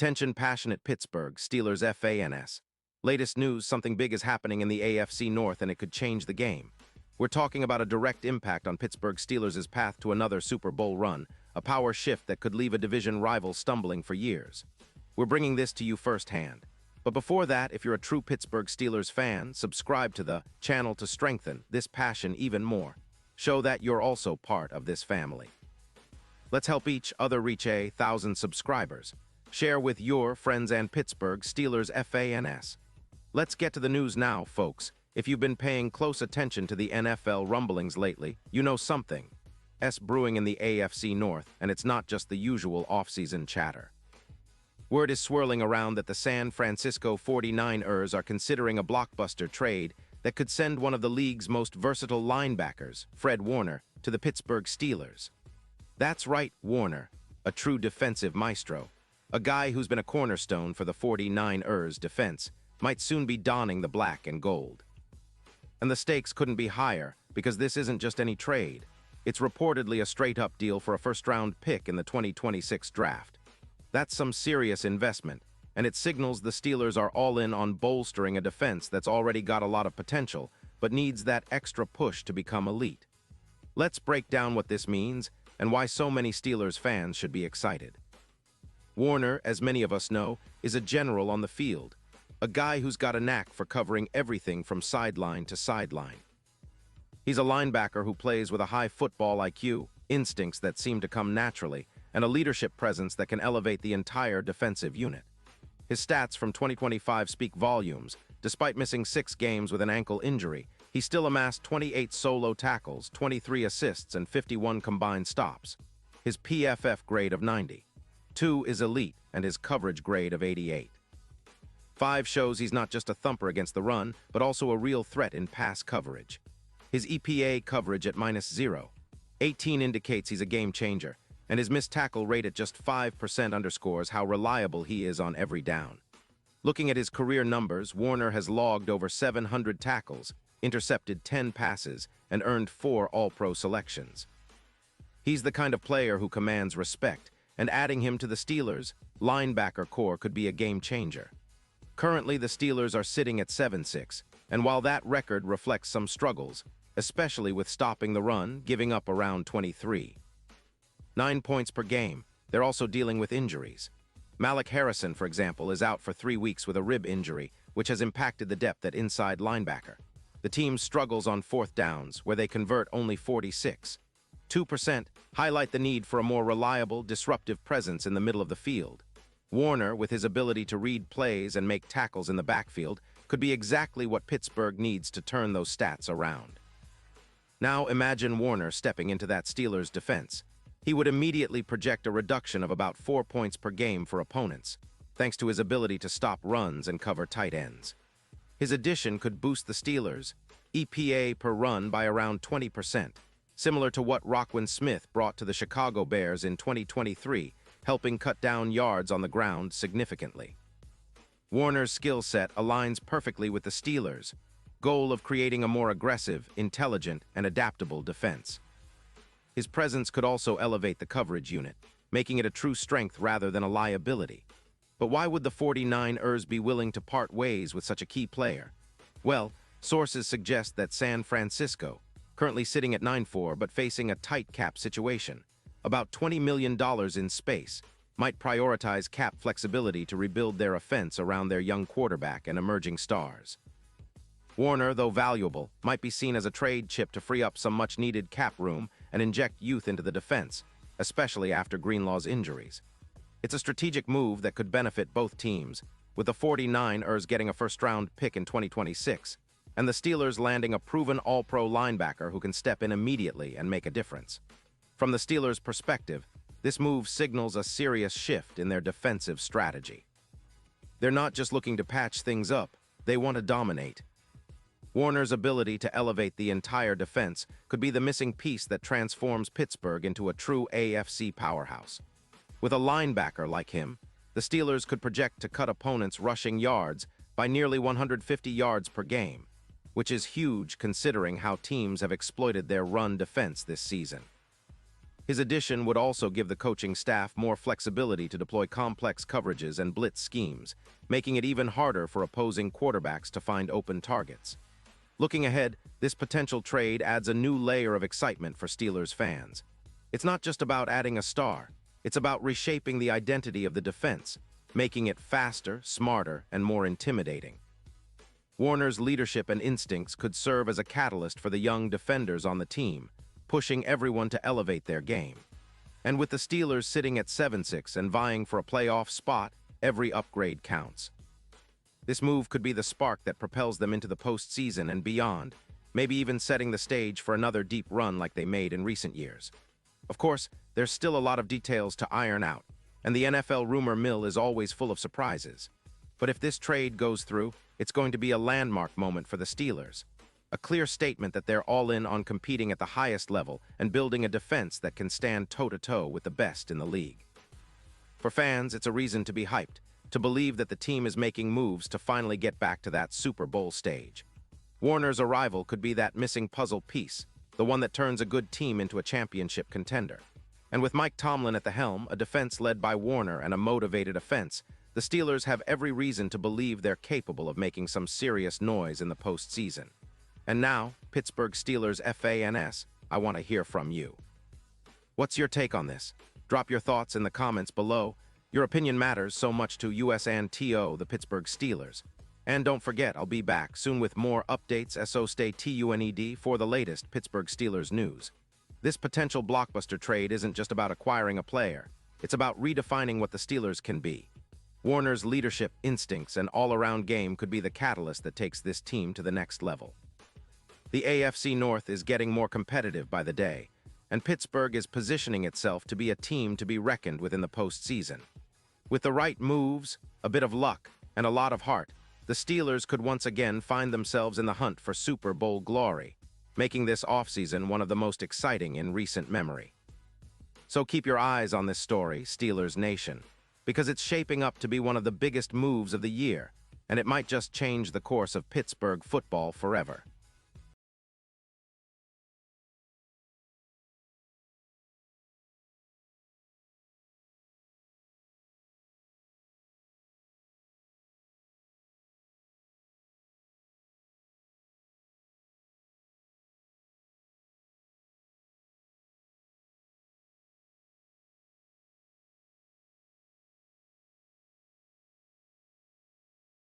Attention passionate Pittsburgh Steelers fans. Latest news, something big is happening in the AFC North and it could change the game. We're talking about a direct impact on Pittsburgh Steelers' path to another Super Bowl run, a power shift that could leave a division rival stumbling for years. We're bringing this to you firsthand. But before that, if you're a true Pittsburgh Steelers fan, subscribe to the channel to strengthen this passion even more. Show that you're also part of this family. Let's help each other reach 1,000 subscribers. Share with your friends and Pittsburgh Steelers fans. Let's get to the news now, folks. If you've been paying close attention to the NFL rumblings lately, you know something's brewing in the AFC North, and it's not just the usual off-season chatter. Word is swirling around that the San Francisco 49ers are considering a blockbuster trade that could send one of the league's most versatile linebackers, Fred Warner, to the Pittsburgh Steelers. That's right, Warner, a true defensive maestro, a guy who's been a cornerstone for the 49ers defense, might soon be donning the black and gold. And the stakes couldn't be higher, because this isn't just any trade. It's reportedly a straight-up deal for a first-round pick in the 2026 draft. That's some serious investment, and it signals the Steelers are all in on bolstering a defense that's already got a lot of potential, but needs that extra push to become elite. Let's break down what this means, and why so many Steelers fans should be excited. Warner, as many of us know, is a general on the field, a guy who's got a knack for covering everything from sideline to sideline. He's a linebacker who plays with a high football IQ, instincts that seem to come naturally, and a leadership presence that can elevate the entire defensive unit. His stats from 2025 speak volumes. Despite missing 6 games with an ankle injury, he still amassed 28 solo tackles, 23 assists, and 51 combined stops. His PFF grade of 90. 2 is elite, and his coverage grade of 88. 5 shows he's not just a thumper against the run, but also a real threat in pass coverage. His EPA coverage at -0. 18 indicates he's a game changer, and his missed tackle rate at just 5% underscores how reliable he is on every down. Looking at his career numbers, Warner has logged over 700 tackles, intercepted 10 passes, and earned 4 All-Pro selections. He's the kind of player who commands respect, and adding him to the Steelers' linebacker core could be a game changer. Currently, the Steelers are sitting at 7-6, and while that record reflects some struggles, especially with stopping the run, giving up around 23. 9 points per game, they're also dealing with injuries. Malik Harrison, for example, is out for 3 weeks with a rib injury, which has impacted the depth at inside linebacker. The team struggles on 4th downs, where they convert only 46. 2% highlight the need for a more reliable, disruptive presence in the middle of the field. Warner, with his ability to read plays and make tackles in the backfield, could be exactly what Pittsburgh needs to turn those stats around. Now imagine Warner stepping into that Steelers defense. He would immediately project a reduction of about 4 points per game for opponents, thanks to his ability to stop runs and cover tight ends. His addition could boost the Steelers' EPA per run by around 20%, similar to what Roquan Smith brought to the Chicago Bears in 2023, helping cut down yards on the ground significantly. Warner's skill set aligns perfectly with the Steelers' goal of creating a more aggressive, intelligent, and adaptable defense. His presence could also elevate the coverage unit, making it a true strength rather than a liability. But why would the 49ers be willing to part ways with such a key player? Well, sources suggest that San Francisco, currently sitting at 9-4 but facing a tight cap situation, about $20 million in space, might prioritize cap flexibility to rebuild their offense around their young quarterback and emerging stars. Warner, though valuable, might be seen as a trade chip to free up some much-needed cap room and inject youth into the defense, especially after Greenlaw's injuries. It's a strategic move that could benefit both teams, with the 49ers getting a first-round pick in 2026, and the Steelers landing a proven All-Pro linebacker who can step in immediately and make a difference. From the Steelers' perspective, this move signals a serious shift in their defensive strategy. They're not just looking to patch things up, they want to dominate. Warner's ability to elevate the entire defense could be the missing piece that transforms Pittsburgh into a true AFC powerhouse. With a linebacker like him, the Steelers could project to cut opponents' rushing yards by nearly 150 yards per game, which is huge considering how teams have exploited their run defense this season. His addition would also give the coaching staff more flexibility to deploy complex coverages and blitz schemes, making it even harder for opposing quarterbacks to find open targets. Looking ahead, this potential trade adds a new layer of excitement for Steelers fans. It's not just about adding a star, it's about reshaping the identity of the defense, making it faster, smarter, and more intimidating. Warner's leadership and instincts could serve as a catalyst for the young defenders on the team, pushing everyone to elevate their game. And with the Steelers sitting at 7-6 and vying for a playoff spot, every upgrade counts. This move could be the spark that propels them into the postseason and beyond, maybe even setting the stage for another deep run like they made in recent years. Of course, there's still a lot of details to iron out, and the NFL rumor mill is always full of surprises. But if this trade goes through, it's going to be a landmark moment for the Steelers. A clear statement that they're all in on competing at the highest level and building a defense that can stand toe-to-toe with the best in the league. For fans, it's a reason to be hyped, to believe that the team is making moves to finally get back to that Super Bowl stage. Warner's arrival could be that missing puzzle piece, the one that turns a good team into a championship contender. And with Mike Tomlin at the helm, a defense led by Warner and a motivated offense, the Steelers have every reason to believe they're capable of making some serious noise in the postseason. And now, Pittsburgh Steelers fans, I want to hear from you. What's your take on this? Drop your thoughts in the comments below. Your opinion matters so much to us and TO, the Pittsburgh Steelers. And don't forget, I'll be back soon with more updates, so stay tuned for the latest Pittsburgh Steelers news. This potential blockbuster trade isn't just about acquiring a player. It's about redefining what the Steelers can be. Warner's leadership, instincts, and all-around game could be the catalyst that takes this team to the next level. The AFC North is getting more competitive by the day, and Pittsburgh is positioning itself to be a team to be reckoned with in the postseason. With the right moves, a bit of luck, and a lot of heart, the Steelers could once again find themselves in the hunt for Super Bowl glory, making this offseason one of the most exciting in recent memory. So keep your eyes on this story, Steelers Nation, because it's shaping up to be one of the biggest moves of the year, and it might just change the course of Pittsburgh football forever.